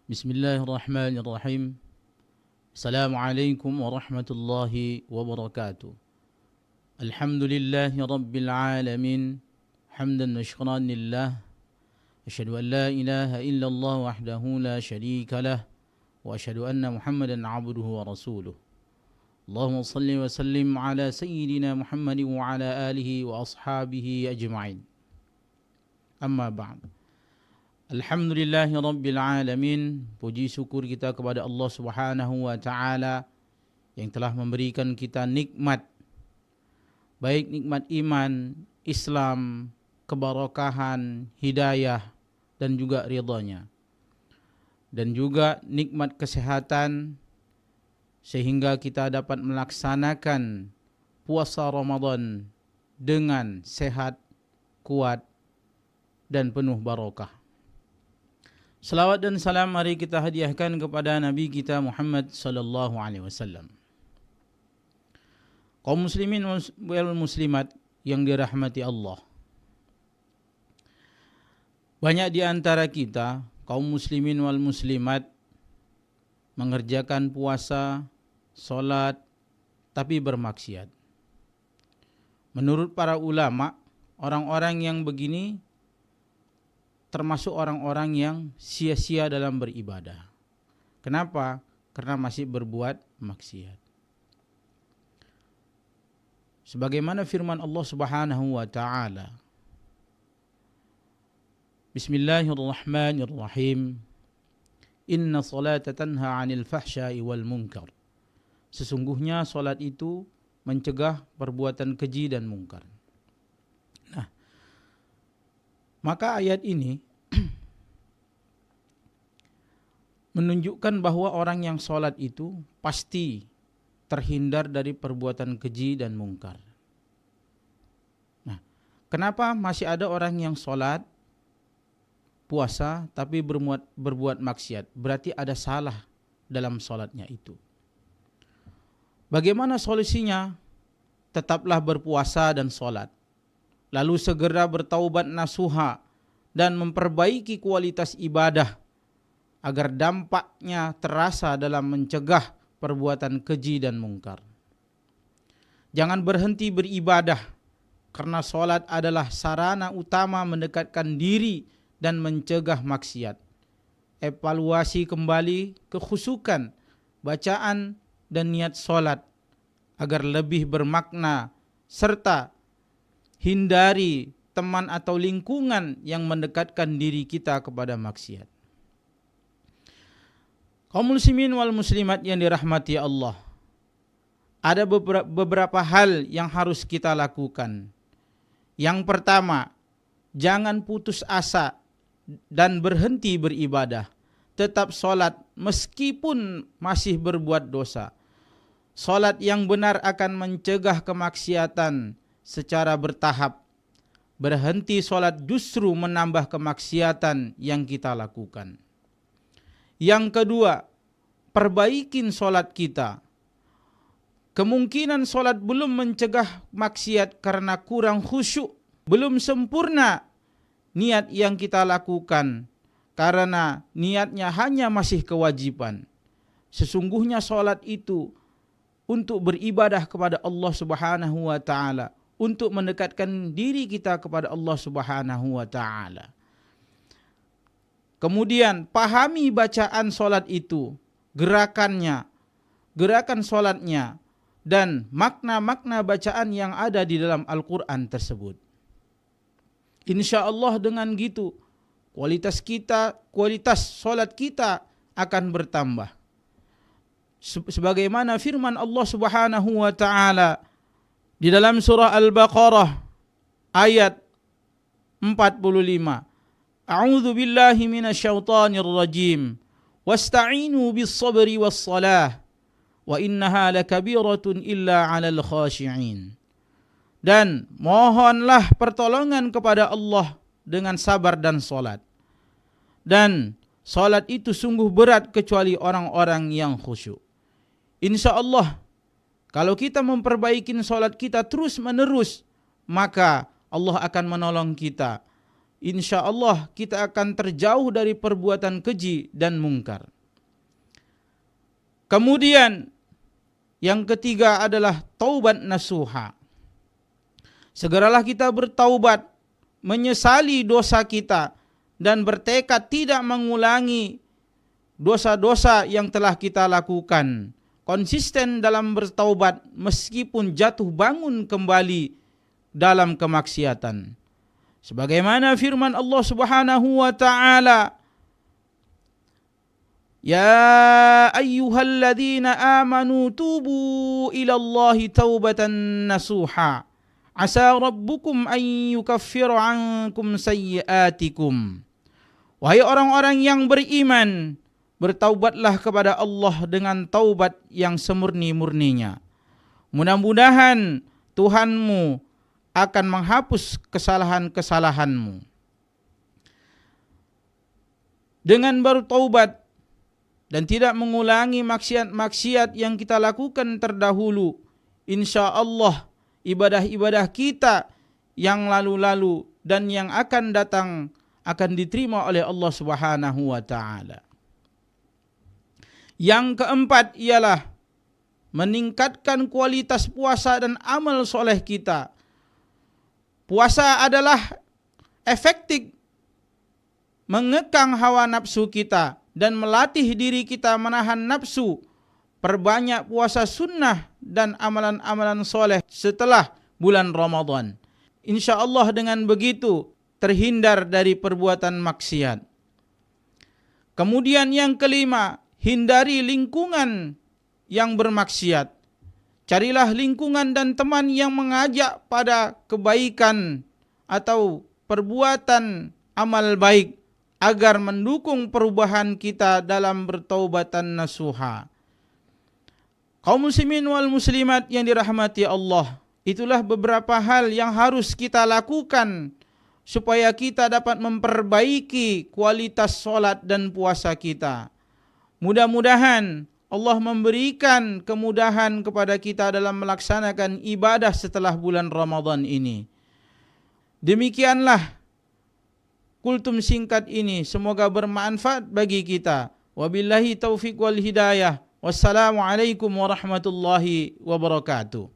Bismillahirrahmanirrahim. Assalamualaikum warahmatullahi wabarakatuh. Alhamdulillahi rabbil alamin. Hamdan wa syukran lillah. Asyhadu an la ilaha illallah wahdahu la syarika lah. Wa asyhadu anna Muhammadan abduhu wa rasuluh. Allahumma salli wa sallim ala sayyidina Muhammadin wa ala alihi wa ashabihi ajma'in. Amma ba'd. Alhamdulillahi rabbil alamin. Puji syukur kita kepada Allah Subhanahu wa taala yang telah memberikan kita nikmat, baik nikmat iman, Islam, keberkahan, hidayah dan juga ridhanya. Dan juga nikmat kesehatan sehingga kita dapat melaksanakan puasa Ramadan dengan sehat, kuat dan penuh barakah. Salawat dan salam mari kita hadiahkan kepada Nabi kita Muhammad sallallahu alaihi wasallam. Kaum muslimin wal muslimat yang dirahmati Allah. Banyak di antara kita, kaum muslimin wal muslimat, mengerjakan puasa, salat, tapi bermaksiat. Menurut para ulama, orang-orang yang begini termasuk orang-orang yang sia-sia dalam beribadah. Kenapa? Karena masih berbuat maksiat. Sebagaimana firman Allah Subhanahu wa taala. Bismillahirrahmanirrahim. Inna salata tanha 'anil fahsya'i wal munkar. Sesungguhnya salat itu mencegah perbuatan keji dan mungkar. Nah, maka ayat ini menunjukkan bahwa orang yang sholat itu pasti terhindar dari perbuatan keji dan mungkar. Nah, kenapa masih ada orang yang sholat, puasa, tapi berbuat maksiat? Berarti ada salah dalam sholatnya itu. Bagaimana solusinya? Tetaplah berpuasa dan sholat. Lalu segera bertaubat nasuha dan memperbaiki kualitas ibadah agar dampaknya terasa dalam mencegah perbuatan keji dan mungkar. Jangan berhenti beribadah, karena sholat adalah sarana utama mendekatkan diri dan mencegah maksiat. Evaluasi kembali kekhusyukan, bacaan dan niat sholat agar lebih bermakna, serta hindari teman atau lingkungan yang mendekatkan diri kita kepada maksiat. Kaum muslimin wal muslimat yang dirahmati Allah, ada beberapa hal yang harus kita lakukan. Yang pertama, jangan putus asa dan berhenti beribadah. Tetap sholat meskipun masih berbuat dosa. Sholat yang benar akan mencegah kemaksiatan secara bertahap. Berhenti sholat justru menambah kemaksiatan yang kita lakukan. Yang kedua, perbaikin sholat kita. Kemungkinan sholat belum mencegah maksiat karena kurang khusyuk, belum sempurna niat yang kita lakukan karena niatnya hanya masih kewajiban. Sesungguhnya sholat itu untuk beribadah kepada Allah Subhanahu wa taala, untuk mendekatkan diri kita kepada Allah Subhanahu wa taala. Kemudian pahami bacaan solat itu, gerakannya, gerakan solatnya, dan makna-makna bacaan yang ada di dalam Al-Quran tersebut. Insya Allah dengan gitu, kualitas solat kita akan bertambah. Sebagaimana firman Allah Subhanahu wa taala di dalam surah Al-Baqarah ayat 45. A'udzu billahi minasyaitonir rajim. Wasta'inu bis-sabri was-salah wa innaha lakabiratun illa 'alal khashi'in. Dan mohonlah pertolongan kepada Allah dengan sabar dan salat. Dan salat itu sungguh berat kecuali orang-orang yang khusyuk. Insyaallah kalau kita memperbaiki salat kita terus menerus, maka Allah akan menolong kita. insya Allah kita akan terjauh dari perbuatan keji dan mungkar. Kemudian yang ketiga adalah taubat nasuha. Segeralah kita bertaubat, menyesali dosa kita, dan bertekad tidak mengulangi dosa-dosa yang telah kita lakukan. Konsisten dalam bertaubat meskipun jatuh bangun kembali dalam kemaksiatan. Sebagaimana firman Allah Subhanahu wa taala, "Ya ayyuhalladzina amanu tubu ilallahi taubatan nasuha. Asa rabbukum an yukaffira ankum sayyiatikum." Wahai orang-orang yang beriman, bertaubatlah kepada Allah dengan taubat yang semurni-murninya. Mudah-mudahan Tuhanmu akan menghapus kesalahan-kesalahanmu. Dengan bertaubat dan tidak mengulangi maksiat-maksiat yang kita lakukan terdahulu, insya Allah ibadah-ibadah kita yang lalu-lalu dan yang akan datang akan diterima oleh Allah Subhanahu wa taala. Yang keempat ialah meningkatkan kualitas puasa dan amal soleh kita. Puasa adalah efektif mengekang hawa nafsu kita dan melatih diri kita menahan nafsu. Perbanyak puasa sunnah dan amalan-amalan soleh setelah bulan Ramadan. Insya Allah dengan begitu terhindar dari perbuatan maksiat. Kemudian yang kelima, hindari lingkungan yang bermaksiat. Carilah lingkungan dan teman yang mengajak pada kebaikan atau perbuatan amal baik agar mendukung perubahan kita dalam bertaubatan nasuha. Kaum muslimin wal muslimat yang dirahmati Allah, itulah beberapa hal yang harus kita lakukan supaya kita dapat memperbaiki kualitas solat dan puasa kita. Mudah-mudahan Allah memberikan kemudahan kepada kita dalam melaksanakan ibadah setelah bulan Ramadan ini. Demikianlah kultum singkat ini, semoga bermanfaat bagi kita. Wabillahi taufiq wal hidayah. Wassalamualaikum warahmatullahi wabarakatuh.